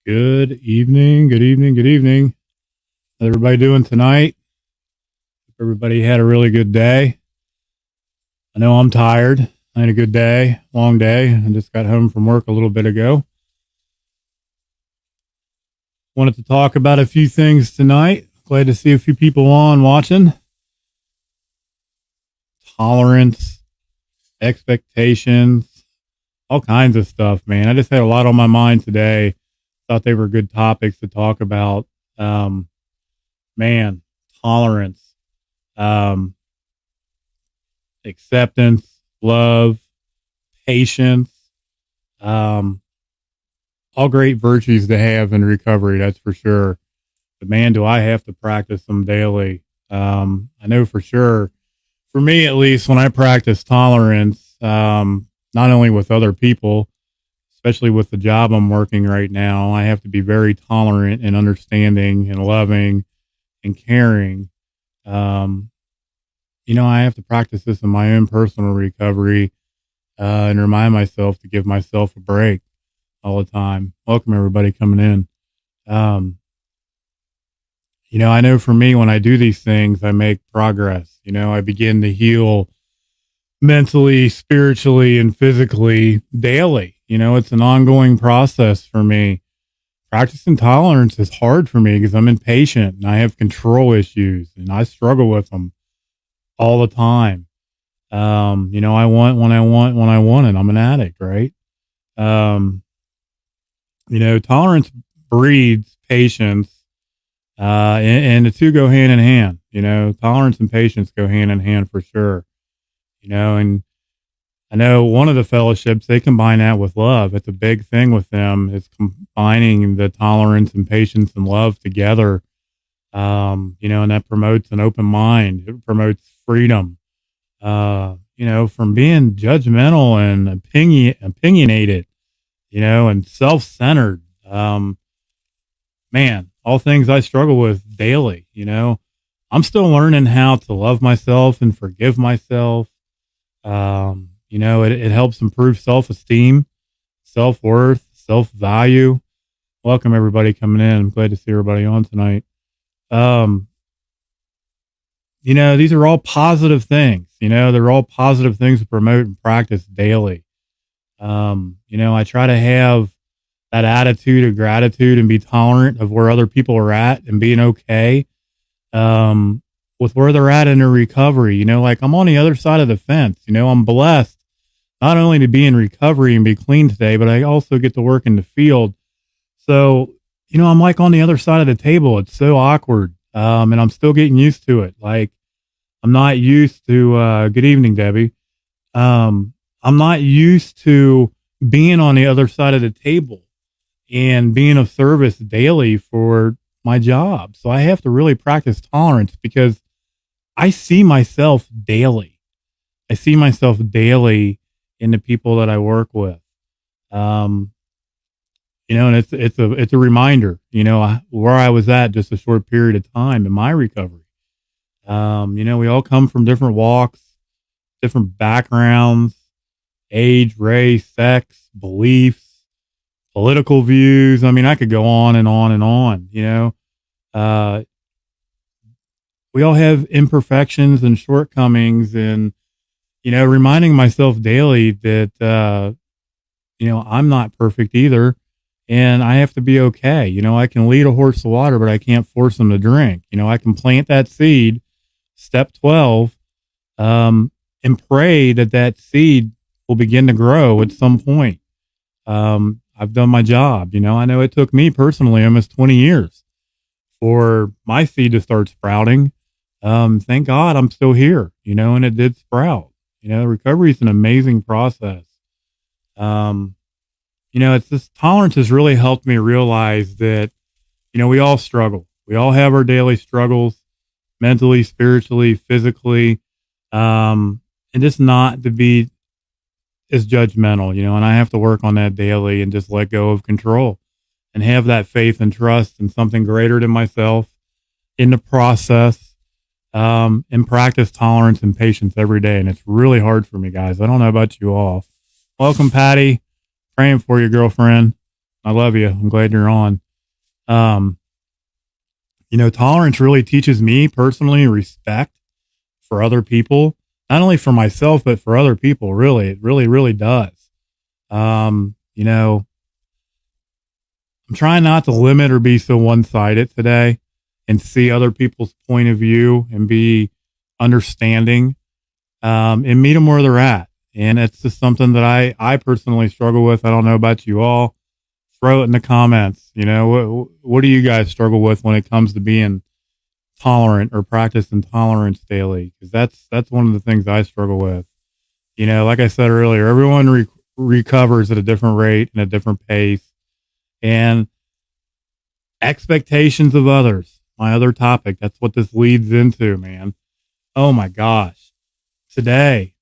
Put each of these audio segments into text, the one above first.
Good evening, good evening, good evening. How's everybody doing tonight? Hope everybody had a really good day. I know I'm tired. I had a good day, long day. I just got home from work a little bit ago. Wanted to talk about a few things tonight. Glad to see a few people on watching. Tolerance, expectations, all kinds of stuff, man. I just had a lot on my mind today. Thought they were good topics to talk about. Um, Man, tolerance, um, acceptance, love, patience, um, all great virtues to have in recovery, that's for sure. But man, do I have to practice them daily. I know for sure, for me at least, when I practice tolerance, not only with other people, especially with the job I'm working right now, I have to be very tolerant and understanding and loving and caring. Um, I have to practice this in my own personal recovery and remind myself to give myself a break all the time. Welcome everybody coming in. Um, I know for me, when I do these things, I make progress. I begin to heal mentally, spiritually, and physically daily. It's an ongoing process for me. Practicing tolerance is hard for me because I'm impatient and I have control issues and I struggle with them all the time. I want when I want it. I'm an addict, right? Um, Tolerance breeds patience, and the two go hand in hand. Tolerance and patience go hand in hand for sure. And I know one of the fellowships, they combine that with love. It's a big thing with them, is combining the tolerance and patience and love together. And that promotes an open mind. It promotes freedom, from being judgmental and opinionated, and self-centered. Man, all things I struggle with daily. I'm still learning how to love myself and forgive myself. It helps improve self-esteem, self-worth, self-value. Welcome everybody coming in. I'm glad to see everybody on tonight. These are all positive things. They're all positive things to promote and practice daily. I try to have that attitude of gratitude and be tolerant of where other people are at and being okay with where they're at in their recovery. Like I'm on the other side of the fence. I'm blessed not only to be in recovery and be clean today, but I also get to work in the field. So, I'm like on the other side of the table. It's so awkward. And I'm still getting used to it. Like I'm not used to, good evening, Debbie. I'm not used to being on the other side of the table and being of service daily for my job. So I have to really practice tolerance because I see myself daily. I see myself daily in the people that I work with. And it's a reminder, where I was at just a short period of time in my recovery. We all come from different walks, different backgrounds, age, race, sex, beliefs, political views. I mean, I could go on and on and on, we all have imperfections and shortcomings and, reminding myself daily that, I'm not perfect either. And I have to be okay. I can lead a horse to water, but I can't force him to drink. I can plant that seed, step 12, and pray that seed will begin to grow at some point. I've done my job. I know it took me personally almost 20 years for my seed to start sprouting. Thank God I'm still here, and it did sprout. Recovery is an amazing process. It's this tolerance has really helped me realize that, we all struggle. We all have our daily struggles mentally, spiritually, physically, and just not to be as judgmental, and I have to work on that daily and just let go of control and have that faith and trust in something greater than myself in the process, and practice tolerance and patience every day. And it's really hard for me, guys. I don't know about you all. Welcome, Patty. Praying for you, girlfriend. I love you. I'm glad you're on. Um, Tolerance really teaches me personally respect for other people, not only for myself, but for other people. Really, it really, really does. Um, you know, I'm trying not to limit or be so one sided today and see other people's point of view and be understanding, and meet them where they're at. And it's just something that I personally struggle with. I don't know about you all. Throw it in the comments. What do you guys struggle with when it comes to being tolerant or practicing tolerance daily? Because that's one of the things I struggle with. Like I said earlier, everyone recovers at a different rate and a different pace, and expectations of others. My other topic. That's what this leads into, man. Oh my gosh. Today,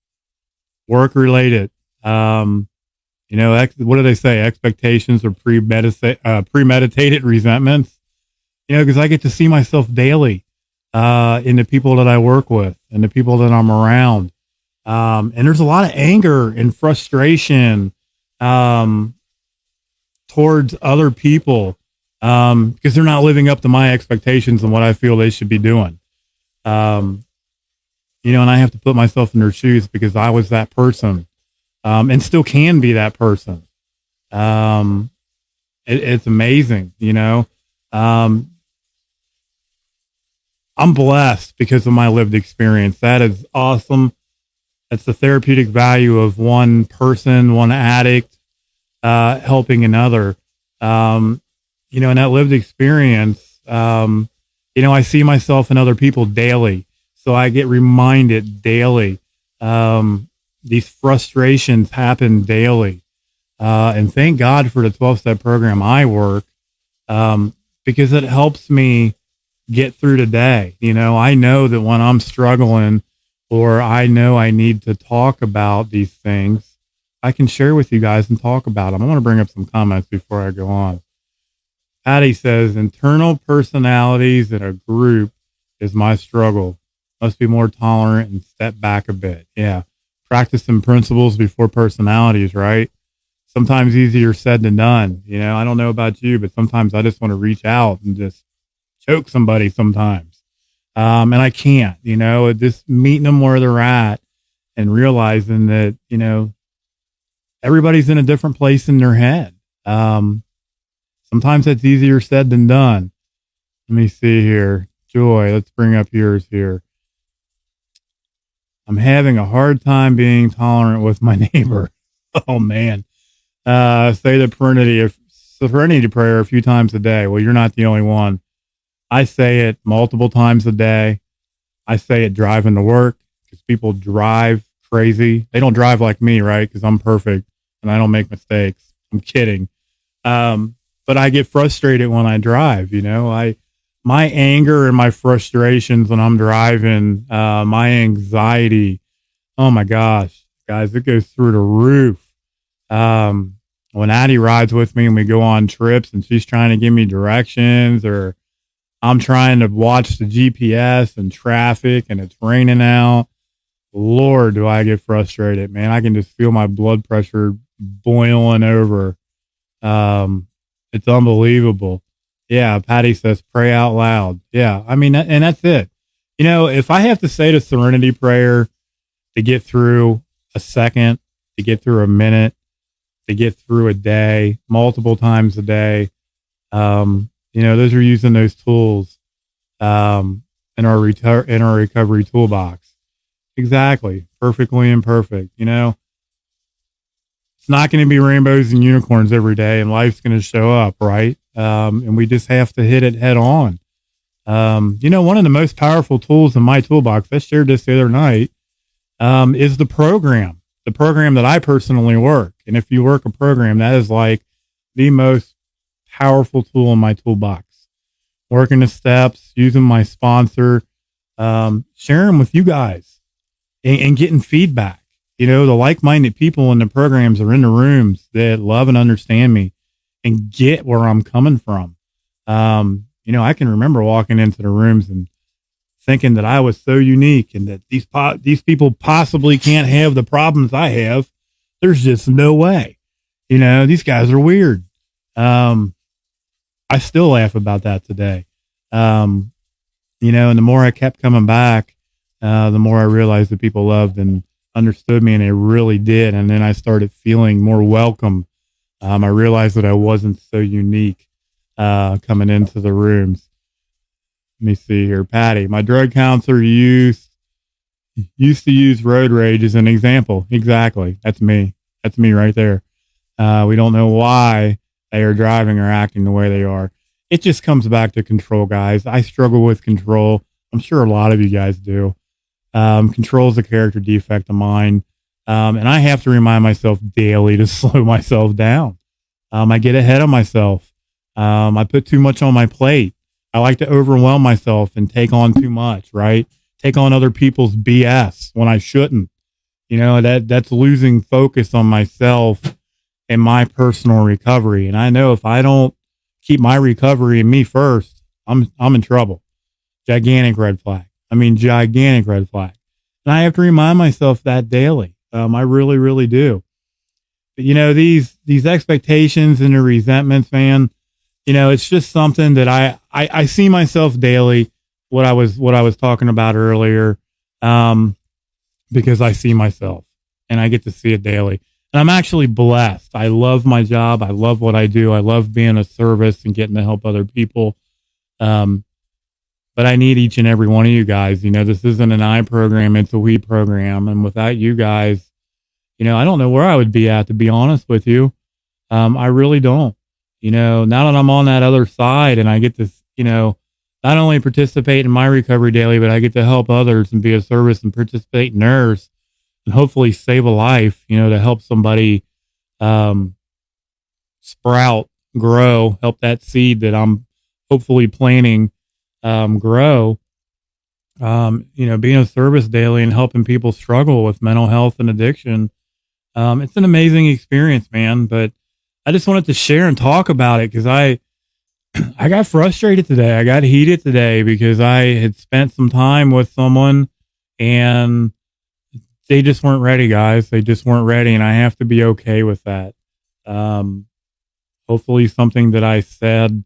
work related. What do they say? Expectations or premeditated resentments. Because I get to see myself daily in the people that I work with and the people that I'm around. And there's a lot of anger and frustration towards other people because they're not living up to my expectations and what I feel they should be doing. And I have to put myself in their shoes because I was that person, and still can be that person. It's amazing, I'm blessed because of my lived experience. That is awesome. That's the therapeutic value of one person, one addict, helping another. In that lived experience, I see myself and other people daily. So I get reminded daily. These frustrations happen daily. And thank God for the 12-step program I work, because it helps me get through the day. I know that when I'm struggling or I know I need to talk about these things, I can share with you guys and talk about them. I want to bring up some comments before I go on. Patty says, internal personalities in a group is my struggle. Must be more tolerant and step back a bit. Yeah. Practicing principles before personalities, right? Sometimes easier said than done. I don't know about you, but sometimes I just want to reach out and just choke somebody sometimes. And I can't, just meeting them where they're at and realizing that, everybody's in a different place in their head. Sometimes it's easier said than done. Let me see here. Joy, let's bring up yours here. I'm having a hard time being tolerant with my neighbor. Oh man. Say the serenity prayer a few times a day. Well, you're not the only one. I say it multiple times a day. I say it driving to work because people drive crazy. They don't drive like me, right? Because I'm perfect and I don't make mistakes. I'm kidding. But I get frustrated when I drive. My anger and my frustrations when I'm driving, my anxiety. Oh my gosh, guys, it goes through the roof. When Addie rides with me and we go on trips and she's trying to give me directions, or I'm trying to watch the GPS and traffic and it's raining out, Lord, do I get frustrated, man. I can just feel my blood pressure boiling over. It's unbelievable. Yeah, Patty says, pray out loud. Yeah, and that's it. If I have to say the serenity prayer to get through a second, to get through a minute, to get through a day, multiple times a day, those are using those tools in our recovery toolbox. Exactly. Perfectly imperfect. It's not going to be rainbows and unicorns every day, and life's going to show up, right? And we just have to hit it head on. One of the most powerful tools in my toolbox, I shared this the other night, is the program that I personally work. And if you work a program, that is like the most powerful tool in my toolbox. Working the steps, using my sponsor, sharing with you guys and getting feedback. The like-minded people in the programs are in the rooms that love and understand me and get where I'm coming from. I can remember walking into the rooms and thinking that I was so unique and that these people possibly can't have the problems I have. There's just no way. These guys are weird. Um, I still laugh about that today. Um, and the more I kept coming back, the more I realized that people loved and understood me, and they really did. And then I started feeling more welcome. I realized that I wasn't so unique coming into the rooms. Let me see here. Patty, my drug counselor used to use road rage as an example. Exactly. That's me. That's me right there. We don't know why they are driving or acting the way they are. It just comes back to control, guys. I struggle with control. I'm sure a lot of you guys do. Control is a character defect of mine. And I have to remind myself daily to slow myself down. I get ahead of myself. I put too much on my plate. I like to overwhelm myself and take on too much, right? Take on other people's BS when I shouldn't. That's losing focus on myself and my personal recovery. And I know if I don't keep my recovery and me first, I'm in trouble. Gigantic red flag. Gigantic red flag. And I have to remind myself that daily. I really, really do. But these expectations and the resentments, man, it's just something that I see myself daily. What I was talking about earlier, because I see myself and I get to see it daily. And I'm actually blessed. I love my job. I love what I do. I love being a service and getting to help other people. But I need each and every one of you guys. This isn't an I program. It's a we program. And without you guys, I don't know where I would be at, to be honest with you. I really don't. Now that I'm on that other side and I get to, not only participate in my recovery daily, but I get to help others and be a service and participate in theirs and hopefully save a life, to help somebody sprout, grow, help that seed that I'm hopefully planting grow. Being a service daily and helping people struggle with mental health and addiction. It's an amazing experience, man. But I just wanted to share and talk about it because I got frustrated today. I got heated today because I had spent some time with someone and they just weren't ready, guys. They just weren't ready. And I have to be okay with that. Hopefully something that I said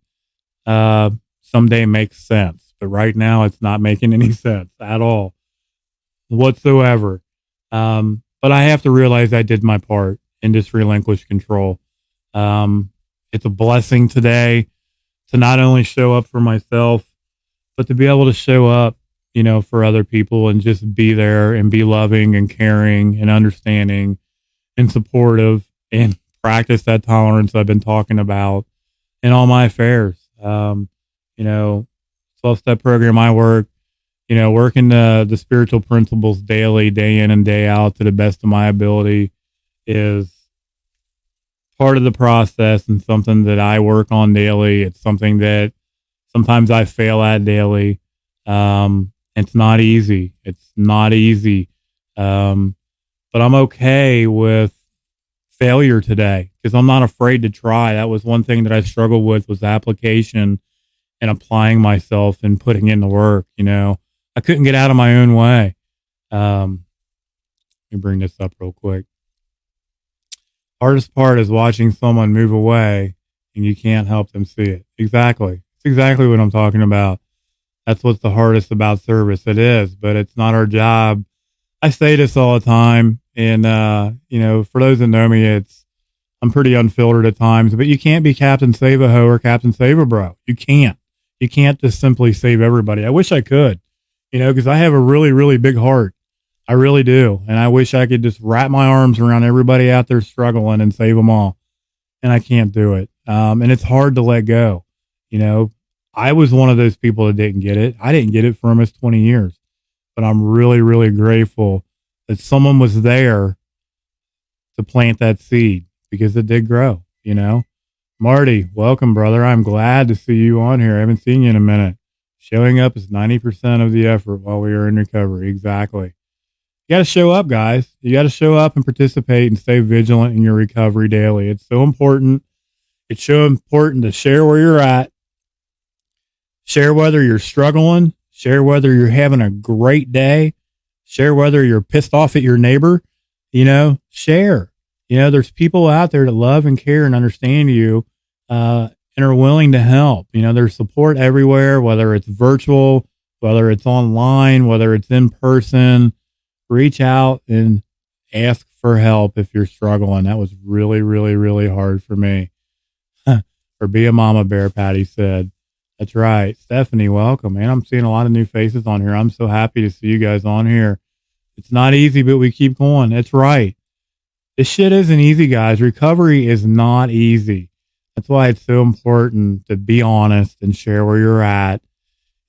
someday makes sense. But right now it's not making any sense at all whatsoever. But I have to realize I did my part and just relinquish control. It's a blessing today to not only show up for myself, but to be able to show up, for other people and just be there and be loving and caring and understanding and supportive and practice that tolerance I've been talking about in all my affairs. 12-step program I work, working the spiritual principles daily, day in and day out to the best of my ability is part of the process and something that I work on daily. It's something that sometimes I fail at daily. It's not easy. It's not easy. But I'm okay with failure today because I'm not afraid to try. That was one thing that I struggled with was application and applying myself and putting in the work. I couldn't get out of my own way. Let me bring this up real quick. Hardest part is watching someone move away and you can't help them see it. Exactly. It's exactly what I'm talking about. That's what's the hardest about service. It is, but it's not our job. I say this all the time. And, for those that know me, I'm pretty unfiltered at times, but you can't be Captain Save-A-Ho or Captain Save-A-Bro. You can't just simply save everybody. I wish I could, because I have a really, really big heart. I really do. And I wish I could just wrap my arms around everybody out there struggling and save them all. And I can't do it. And it's hard to let go. I was one of those people that didn't get it. I didn't get it for almost 20 years, but I'm really, really grateful that someone was there to plant that seed because it did grow, Marty, welcome, brother. I'm glad to see you on here. I haven't seen you in a minute. Showing up is 90% of the effort while we are in recovery. Exactly. You got to show up, guys. You got to show up and participate and stay vigilant in your recovery daily. It's so important. It's so important to share where you're at, share whether you're struggling, share whether you're having a great day, share whether you're pissed off at your neighbor, share. There's people out there that love and care and understand you. and are willing to help. There's support everywhere, whether it's virtual, whether it's online, whether it's in person. Reach out and ask for help if you're struggling. That was really, really, really hard for me. Or be a mama bear, Patty said. That's right. Stephanie, welcome, man. I'm seeing a lot of new faces on here. I'm so happy to see you guys on here. It's not easy, but we keep going. That's right. This shit isn't easy, guys. Recovery is not easy. That's why it's so important to be honest and share where you're at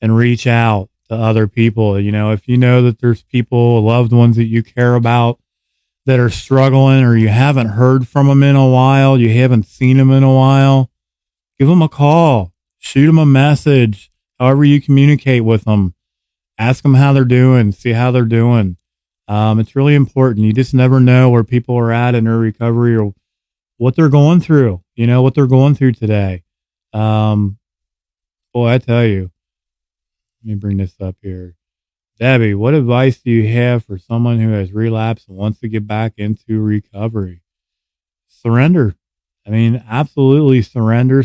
and reach out to other people. If you know that there's people, loved ones that you care about that are struggling, or you haven't heard from them in a while, you haven't seen them in a while, give them a call, shoot them a message, however you communicate with them. Ask them how they're doing, see how they're doing. It's really important. You just never know where people are at in their recovery or what they're going through, what they're going through today. Boy, I tell you, let me bring this up here. Debbie, what advice do you have for someone who has relapsed and wants to get back into recovery? Surrender. Absolutely surrender.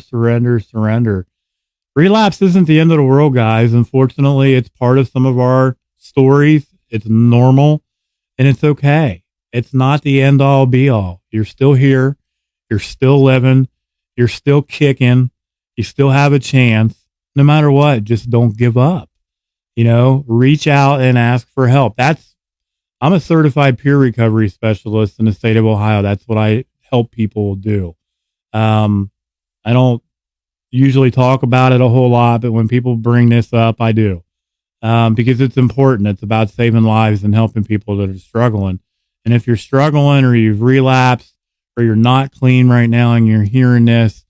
Relapse isn't the end of the world, guys. Unfortunately, it's part of some of our stories. It's normal and it's okay. It's not the end all be all. You're still here. You're still living. You're still kicking. You still have a chance. No matter what, just don't give up. Reach out and ask for help. I'm a certified peer recovery specialist in the state of Ohio. That's what I help people do. I don't usually talk about it a whole lot, but when people bring this up, I do. Because it's important. It's about saving lives and helping people that are struggling. And if you're struggling or you've relapsed or you're not clean right now and you're hearing this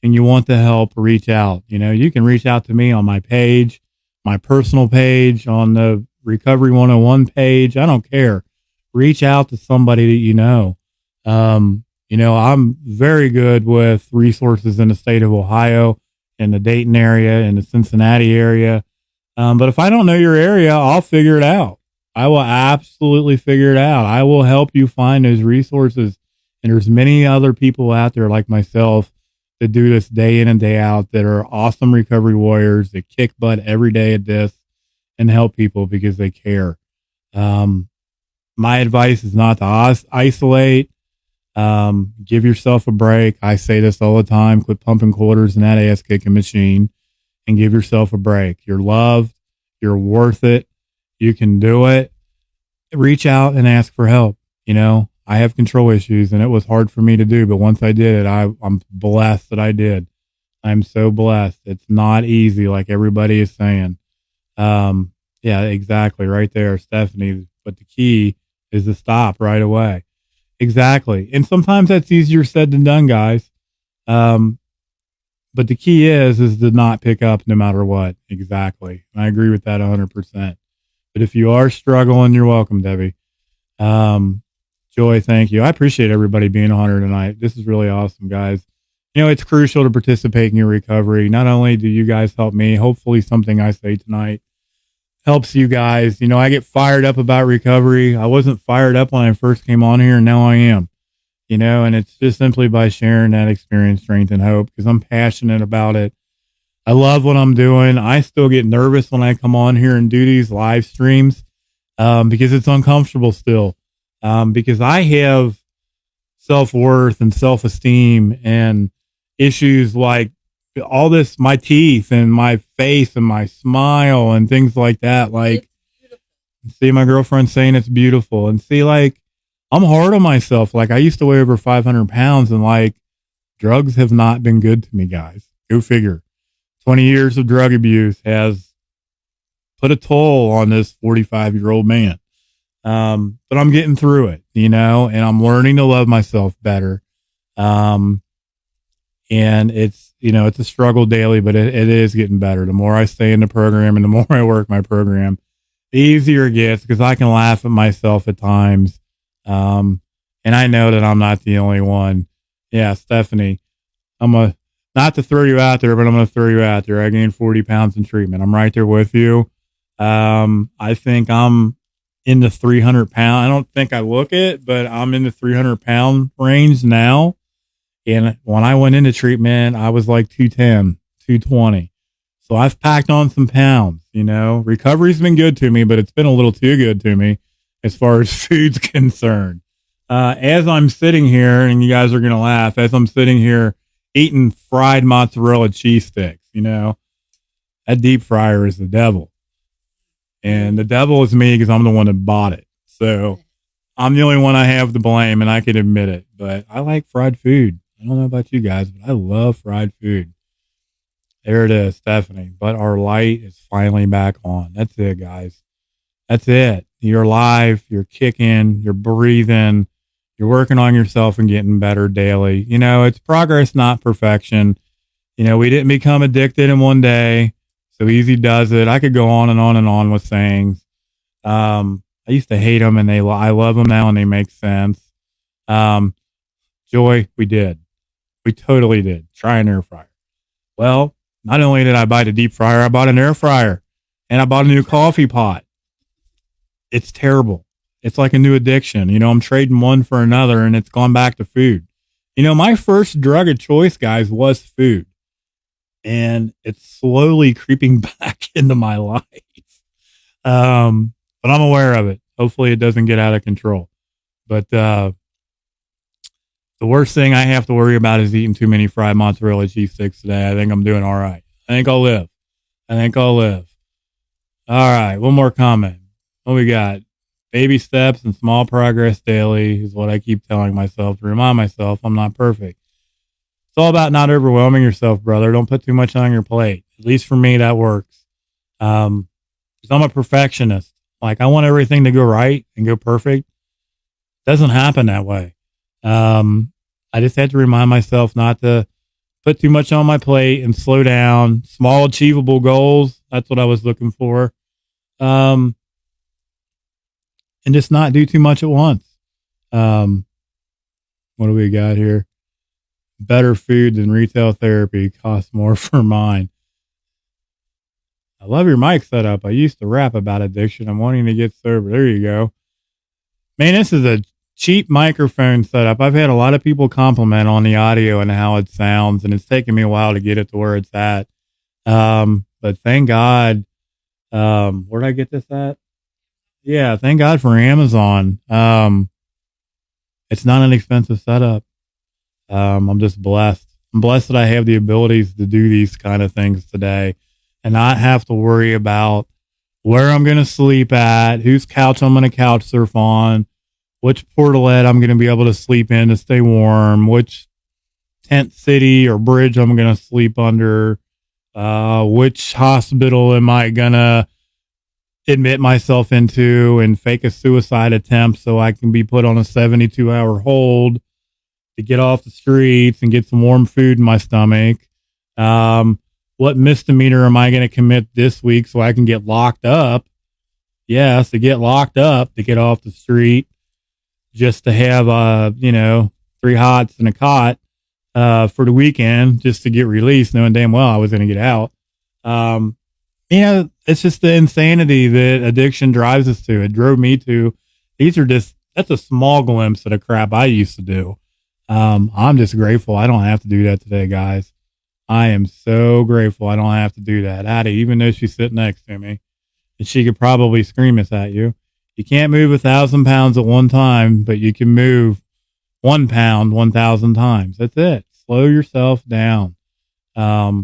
and you want the help, reach out. You can reach out to me on my page, my personal page, on the Recovery 101 page. I don't care. Reach out to somebody that you know. I'm very good with resources in the state of Ohio, in the Dayton area, in the Cincinnati area. But if I don't know your area, I'll figure it out. I will absolutely figure it out. I will help you find those resources. And there's many other people out there like myself that do this day in and day out that are awesome recovery warriors that kick butt every day at this and help people because they care. My advice is not to isolate. Give yourself a break. I say this all the time. Quit pumping quarters in that ass kicking machine and give yourself a break. You're loved. You're worth it. You can do it. Reach out and ask for help. I have control issues and it was hard for me to do, but once I did it, I'm blessed that I did. I'm so blessed. It's not easy like everybody is saying. Yeah, exactly. Right there, Stephanie. But the key is to stop right away. Exactly. And sometimes that's easier said than done, guys. But the key is to not pick up no matter what. Exactly. And I agree with that 100%. But if you are struggling, you're welcome, Debbie. Joy, thank you. I appreciate everybody being on here tonight. This is really awesome, guys. It's crucial to participate in your recovery. Not only do you guys help me, hopefully something I say tonight helps you guys. I get fired up about recovery. I wasn't fired up when I first came on here, and now I am. And it's just simply by sharing that experience, strength, and hope because I'm passionate about it. I love what I'm doing. I still get nervous when I come on here and do these live streams because it's uncomfortable still. Because I have self-worth and self-esteem and issues like all this, my teeth and my face and my smile and things like that. Like, see my girlfriend saying it's beautiful and see, like, I'm hard on myself. Like I used to weigh over 500 pounds and like drugs have not been good to me, guys. Go figure. 20 years of drug abuse has put a toll on this 45-year-old man. But I'm getting through it, and I'm learning to love myself better. And it's, it's a struggle daily, but it is getting better. The more I stay in the program and the more I work my program, the easier it gets because I can laugh at myself at times. And I know that I'm not the only one. Yeah, Stephanie, not to throw you out there, but I'm going to throw you out there. I gained 40 pounds in treatment. I'm right there with you. I think I'm in the 300 pound. I don't think I look it, but I'm in the 300 pound range now. And when I went into treatment, I was like 210, 220. So I've packed on some pounds, recovery's been good to me, but it's been a little too good to me as far as food's concerned. As I'm sitting here, and you guys are going to laugh, as I'm sitting here eating fried mozzarella cheese sticks, that deep fryer is the devil. And the devil is me because I'm the one that bought it. So I'm the only one I have to blame, and I can admit it. But I like fried food. I don't know about you guys, but I love fried food. There it is, Stephanie. But our light is finally back on. That's it, guys. That's it. You're alive. You're kicking. You're breathing. You're working on yourself and getting better daily. It's progress, not perfection. We didn't become addicted in one day. So easy does it. I could go on and on and on with sayings. I used to hate them, and I love them now, and they make sense. Joy, we did. We totally did. Try an air fryer. Well, not only did I buy the deep fryer, I bought an air fryer, and I bought a new coffee pot. It's terrible. It's like a new addiction. I'm trading one for another, and it's gone back to food. My first drug of choice, guys, was food. And it's slowly creeping back into my life. But I'm aware of it. Hopefully it doesn't get out of control. But the worst thing I have to worry about is eating too many fried mozzarella cheese sticks today. I think I'm doing all right. I think I'll live. All right, one more comment. What we got? Baby steps and small progress daily is what I keep telling myself to remind myself I'm not perfect. It's all about not overwhelming yourself, brother. Don't put too much on your plate. At least for me, that works. Because I'm a perfectionist. Like, I want everything to go right and go perfect. It doesn't happen that way. I just had to remind myself not to put too much on my plate and slow down. Small, achievable goals. That's what I was looking for. And just not do too much at once. What do we got here? Better food than retail therapy costs more for mine. I love your mic setup. I used to rap about addiction. I'm wanting to get sober. There you go. Man, this is a cheap microphone setup. I've had a lot of people compliment on the audio and how it sounds, and it's taken me a while to get it to where it's at. But thank God. Where'd I get this at? Yeah, thank God for Amazon. It's not an expensive setup. I'm just blessed. I'm blessed that I have the abilities to do these kind of things today and not have to worry about where I'm going to sleep at, whose couch I'm going to couch surf on, which portalette I'm going to be able to sleep in to stay warm, which tent city or bridge I'm going to sleep under, which hospital am I going to admit myself into and fake a suicide attempt so I can be put on a 72-hour hold to get off the streets and get some warm food in my stomach. What misdemeanor am I going to commit this week so I can get locked up? Yes, to get locked up, to get off the street, just to have, 3 hots and a cot for the weekend, just to get released, knowing damn well I was going to get out. It's just the insanity that addiction drives us to. It drove me to. That's a small glimpse of the crap I used to do. I'm just grateful I don't have to do that today, guys. I am so grateful I don't have to do that. Addie, even though she's sitting next to me, and she could probably scream this at you. You can't move 1,000 pounds at one time, but you can move 1 pound 1,000 times. That's it. Slow yourself down. I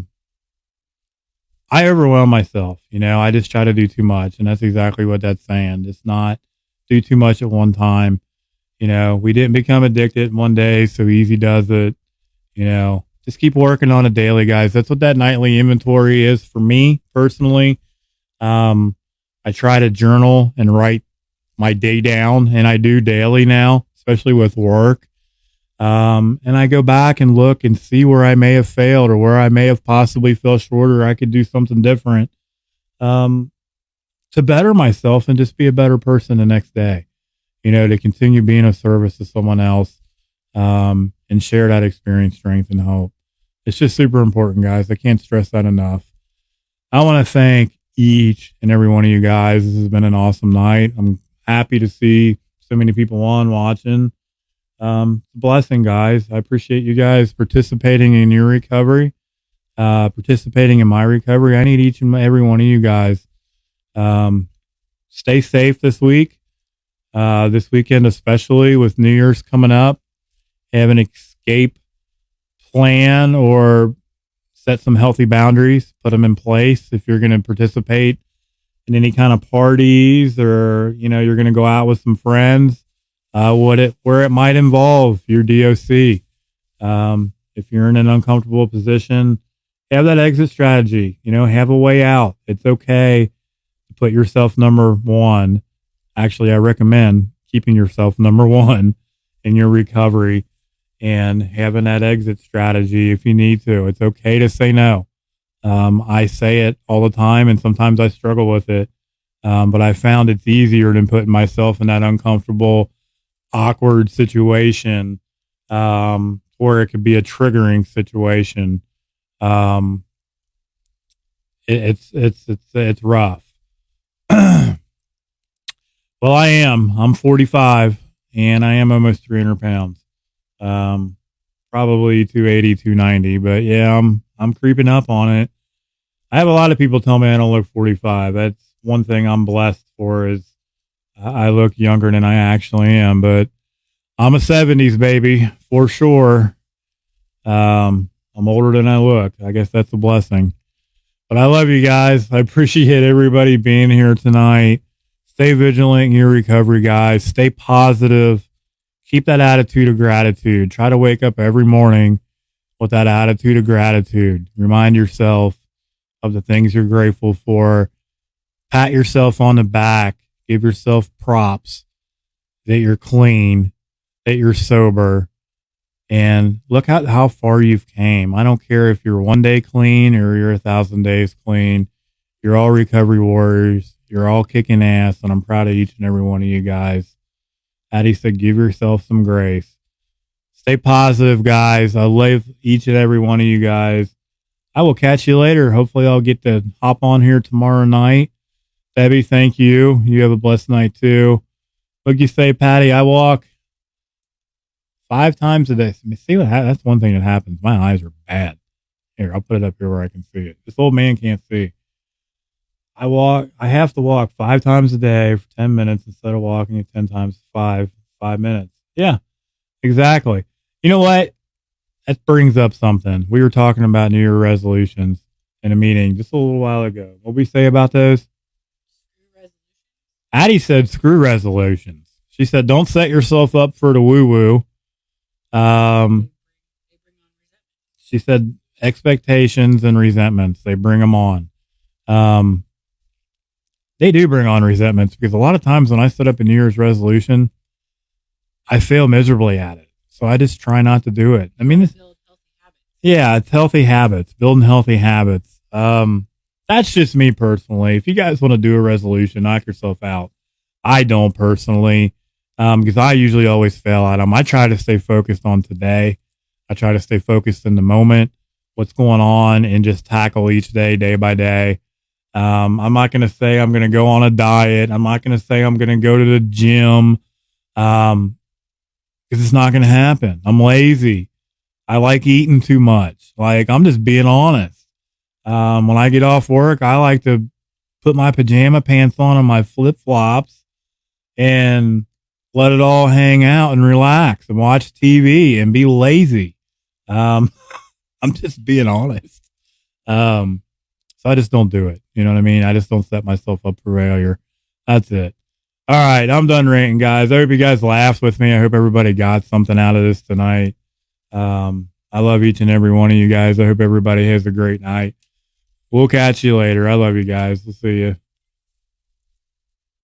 overwhelm myself. I just try to do too much, and that's exactly what that's saying. Just not do too much at one time. We didn't become addicted one day, so easy does it. Just keep working on it daily, guys. That's what that nightly inventory is for me personally. I try to journal and write my day down, and I do daily now, especially with work. And I go back and look and see where I may have failed or where I may have possibly fell short or I could do something different to better myself and just be a better person the next day, to continue being of service to someone else and share that experience, strength, and hope. It's just super important, guys. I can't stress that enough. I want to thank each and every one of you guys. This has been an awesome night. I'm happy to see so many people on watching. It's a blessing, guys. I appreciate you guys participating in your recovery, participating in my recovery. I need each and every one of you guys. Um, Stay safe this week, this weekend, especially with New Year's coming up. Have an escape plan or set some healthy boundaries, put them in place if you're going to participate in any kind of parties or, you're going to go out with some friends, where it might involve your DOC. If you're in an uncomfortable position, have that exit strategy, have a way out. It's okay to put yourself number one. Actually, I recommend keeping yourself number one in your recovery and having that exit strategy if you need to. It's okay to say no. I say it all the time, and sometimes I struggle with it. But I found it's easier than putting myself in that uncomfortable, awkward situation where it could be a triggering situation. It's rough. Well, I'm 45 and I am almost 300 pounds. Probably 280, 290, but yeah, I'm creeping up on it. I have a lot of people tell me I don't look 45. That's one thing I'm blessed for is I look younger than I actually am, but I'm a 70s baby for sure. I'm older than I look. I guess that's a blessing, but I love you guys. I appreciate everybody being here tonight. Stay vigilant in your recovery, guys. Stay positive. Keep that attitude of gratitude. Try to wake up every morning with that attitude of gratitude. Remind yourself of the things you're grateful for. Pat yourself on the back. Give yourself props that you're clean, that you're sober, and look at how far you've came. I don't care if you're 1 day clean or you're 1,000 days clean. You're all recovery warriors. You're all kicking ass, and I'm proud of each and every one of you guys. Addie said, give yourself some grace. Stay positive, guys. I love each and every one of you guys. I will catch you later. Hopefully I'll get to hop on here tomorrow night. Debbie, thank you. You have a blessed night too. What you say, Patty? I walk 5 times a day. Let me see that's one thing that happens. My eyes are bad. Here, I'll put it up here where I can see it. This old man can't see. I have to walk 5 times a day for 10 minutes instead of walking at 10 times 5 minutes. Yeah, exactly. You know what? That brings up something. We were talking about New Year resolutions in a meeting just a little while ago. What we say about those? Addie said, screw resolutions. She said, don't set yourself up for the woo-woo. She said, expectations and resentments, they bring them on. They do bring on resentments because a lot of times when I set up a New Year's resolution, I fail miserably at it. So I just try not to do it. I mean, it's healthy habits, building healthy habits. That's just me personally. If you guys want to do a resolution, knock yourself out. I don't personally, because I usually always fail at them. I try to stay focused on today. I try to stay focused in the moment, what's going on, and just tackle each day, day by day. I'm not going to say I'm going to go on a diet. I'm not going to say I'm going to go to the gym. Because it's not going to happen. I'm lazy. I like eating too much. Like, I'm just being honest. When I get off work, I like to put my pajama pants on and my flip flops and let it all hang out and relax and watch TV and be lazy. I'm just being honest. So I just don't do it. You know what I mean? I just don't set myself up for failure. That's it. All right. I'm done ranting, guys. I hope you guys laughed with me. I hope everybody got something out of this tonight. I love each and every one of you guys. I hope everybody has a great night. We'll catch you later. I love you guys. We'll see you.